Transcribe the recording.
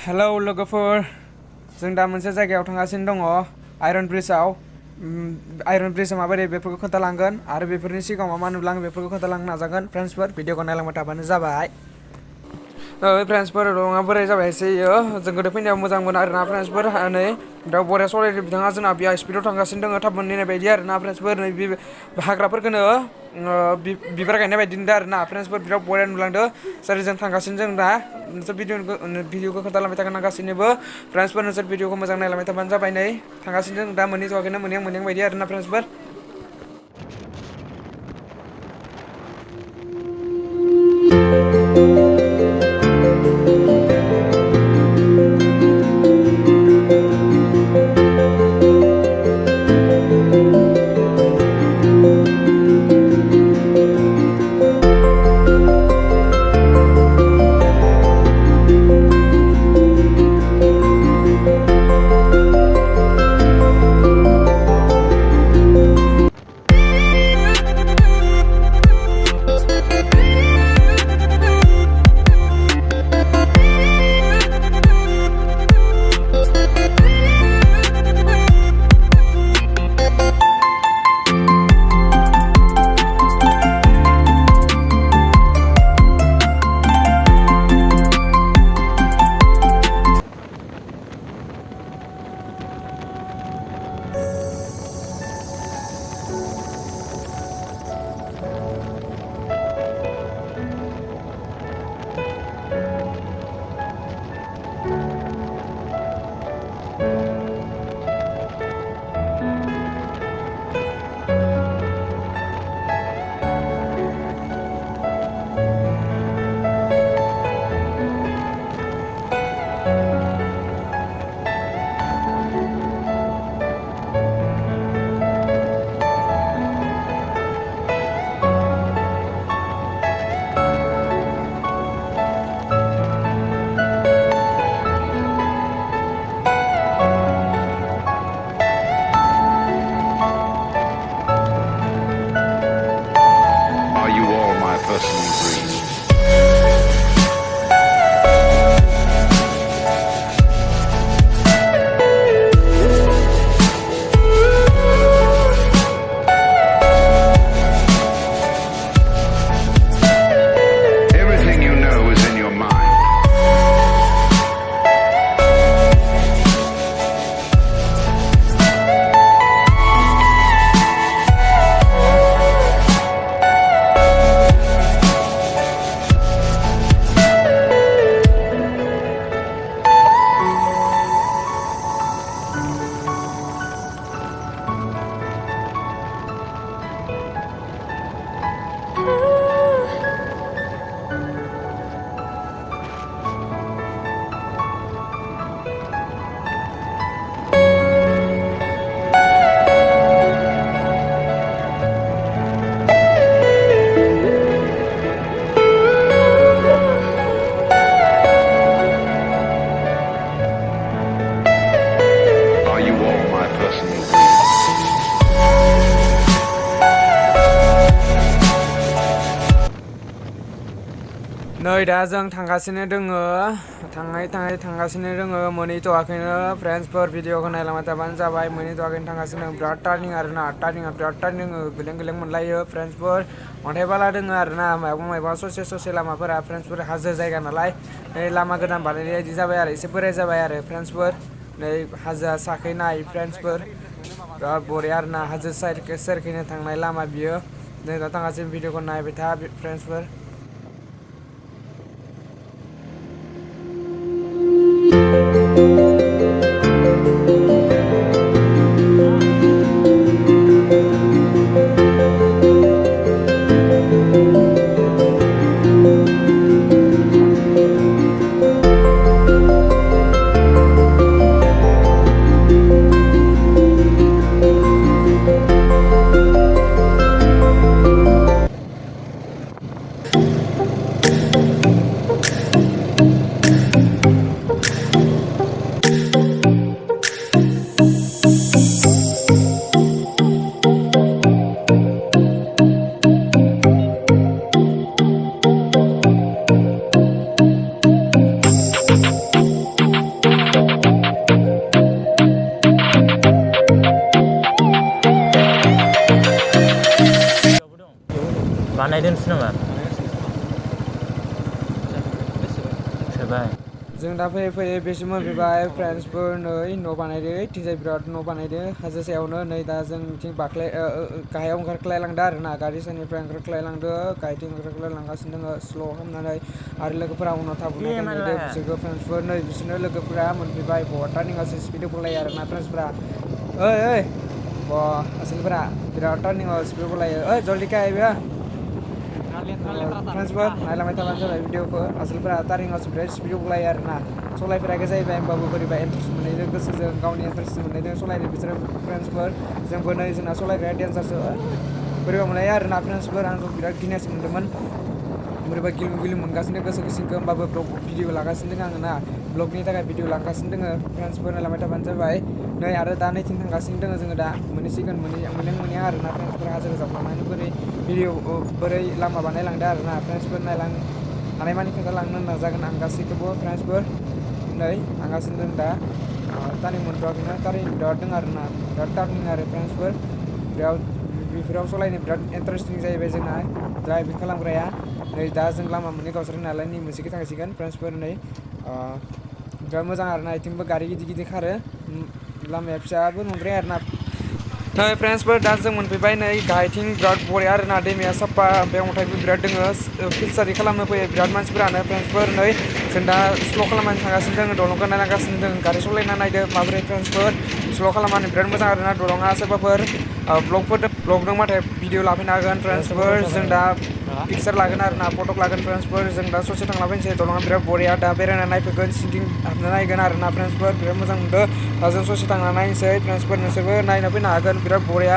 Hello लोगोफोर, जों दा मोनसे जायगायाव थांगासिनो दङ आयरन ब्रिजआव। आयरन ब्रिजआ माबोरै बेफोरखौ खोन्थालांगोन आरो बेफोरनि सिगाङाव मा नुलाङो बेफोरखौ खोन्थालांनो नाजागोन। फ्रेन्ड्सफोर भिडिअखौ नायलांबाय थाबानो जाबाय। फ्रेन्ड्सफोर नङा बोरै जाबाय एसे जों गोदो फैनायाव मोजां मोनो आरोना फ्रेन्ड्सफोर। नै दा बरिया सलायदो बिथाङा, जोंना बिया स्पिडआव थांगासिनो दङ थाब मोनहैनाय बायदि आरोना फ्रेन्ड्सफोर। नै बे हाग्राफोरखौनो बिबार गायनाय बायदि नुदों आरोना फ्रेन्ड्सफोर, बिराद बरिया नुलांदो। जेरै जों थांगासिनो जों दा नोंसोर भिडिअखौ खोन्थालांबाय थागोन आं गासैनोबो। फ्रेन्ड्सफोर नोंसोर भिडिअखौ मोजां नायलांबाय थाबानो जाबाय। नै थांगासिनो जों दा मोनहैथ'वाखैनो, मोनहैहां बायदि आरोना फ्रेन्ड्सफोर। Are you all my personal dreams? Everything you know is in your mind. Are you all my personal dreams? नै दा जों थांगासिनो दोङो, थांगासिनो दोङो, मोनहैथ'वाखैनो फ्रेन्ड्सफोर। भिडिअखौ नायलांबाय थाबानो जाबाय। मोनहैथ'वाखैनो, थांगासिनो दं। बिराद टार्निं आरोना, टार्निंआ बिराद टार्निं दोङो, गोलें गोलें मोनलायो फ्रेन्ड्सफोर। अन्थाइ बाला दोङो आरोना, मायबा ससे लामाफोरा फ्रेन्ड्सफोर। हाजो जायगा नालाय नै लामा गोदान बानायनाय बायदि जाबाय आरो, एसे बोराय जाबाय आरो फ्रेन्ड्सफोर। नै हाजोआ साखै नाय फ्रेन्ड्सफोर, बिराद बरिया आरोना, हाजो सेरखैनो थांनाय लामा बियो। जों दा थांगासिनो, भिडिअखौ नायबाय था फ्रेन्ड्सफोर। नामा सोबाय जों दा फैयै फैयै बेसिम मोनफैबाय फ्रेन्ड्सफोर नै न' बानायदो थिंजाय बिराद न' बानायदो हाजो सायावनो नै दा जों बिथिं गाहायाव ओंखारख्लायलांदो आरो ना गारि सानिफ्राय ओंखारख्लायलांदो गाहायथिं ओंखारख्लायलांगासिनो दङ स्ल' खालामनानै आरो लोगोफोरा उनाव थाबोनायखाय नेदो बिसोरखौ फ्रेन्ड्सफोर नै बिसोरनो लोगोफोरा मोनफैबाय टार्निंआवसो स्पिड बोलायो आरो ना फ्रेन्ड्सफोरा ओइ आसोलफोरा बिराद टार्निंआव स्पिड बोलायो जल्दि खायबा फ्रेन्ड्सफोर नायलांबाय थाबानो जाबाय भिडिअखौ आसोलफोरा टार्निंआवसो बिराद स्पिड बोलायो आरो ना सलायफेराखै जाहैबाय होमबाबो बोरैबा इन्ट्रेस्ट मोननायजों गोसोजों गावनि इन्ट्रेस्ट मोननायजों सलायदो बिसोरो फ्रेन्ड्सफोर जोंबो नै जोंना सलायग्राया डेन्जारसो बोरैबा मोनलायो आरो ना फ्रेन्ड्सफोर आंथ' बिराद गिनायसो मोन्दोंमोन बोरैबा गिलु गिलु मोनगासिनो गोसो सिंखौ होमबाबो ब्लग भिडिअ लागासिनो दङ आङो ना ब्लगनि थाखाय भिडिअ लागासिनो दङ फ्रेन्ड्सफोर नायलांबाय थाबानो जाबाय नै आरो दा नैथिं थांगासिनो दङ जोङो दा मोनहैसिगोन मोनहैया आरो ना फ्रेन्ड्सफोर हाजो जाबलांनानै बोरै लामा बानायलांदो आरो ना फ्रेन्ड्सफोर नायलां हानायमानि खोन्थालांनो नाजागोन आं गासैखौबो फ्रेन्ड्सफोर नै थांगासिनो दं दा टार्निं मोनथ'वाखैना टार्निं बिराद दङ आरो ना बिराद टार्निं आरो फ्रेन्ड्सफोर बेफोराव सालायनो बिराद इन्टारेस्टिं जाहैबाय जोंना ड्राइभिं खालामग्राया नै दा जों लामा मोननै गावसोरनो नालाय नै मोनसेखै थांसिगोन फ्रेन्ड्सफोर नै बिराद मोजां आरो ना बिथिंबो गारि गिदिर गिदिर खारो लामाया फिसाबो नंद्राया आरो ना नै फ्रेन्ड्सफोर दा जों मोनफैबाय नै गाहायथिं बिराद बरिया आरो ना दैमाया साफा ओमफ्राय अन्थाइबो बिराद दोङो फिल्टारि खालामनो फैयो बिराद मानसिफोरानो फ्रेन्ड्सफोर नै जों दा स्ल' खालामनानै थांगासिनो दङ दलंखौ नायलांगासिनो दङ गारि सालायना नायदो माबोरै फ्रेन्ड्सफोर स्ल' खालामनानै बिराद मोजां आरो ना दलङा सोरबाफोर ब्लग दंबाथाय भिडिअ लाफैनो हागोन फ्रेन्ड्सफोर जों दा पिकचार लागोन आरो ना फटक लागोन फ्रेन्ड्सफोर जों दा ससे थांलाबायनोसै दलङा बिराद बरिया दा बेरायना नायफैगोन सिंथिं हाबना नायगोन आरो ना फ्रेन्ड्सफोर बिराद मोजां मोनदों दा जों ससे थांना नायनोसै फ्रेन्ड्सफोर नोंसोरबो नायना फैनो हागोन बिराद बरिया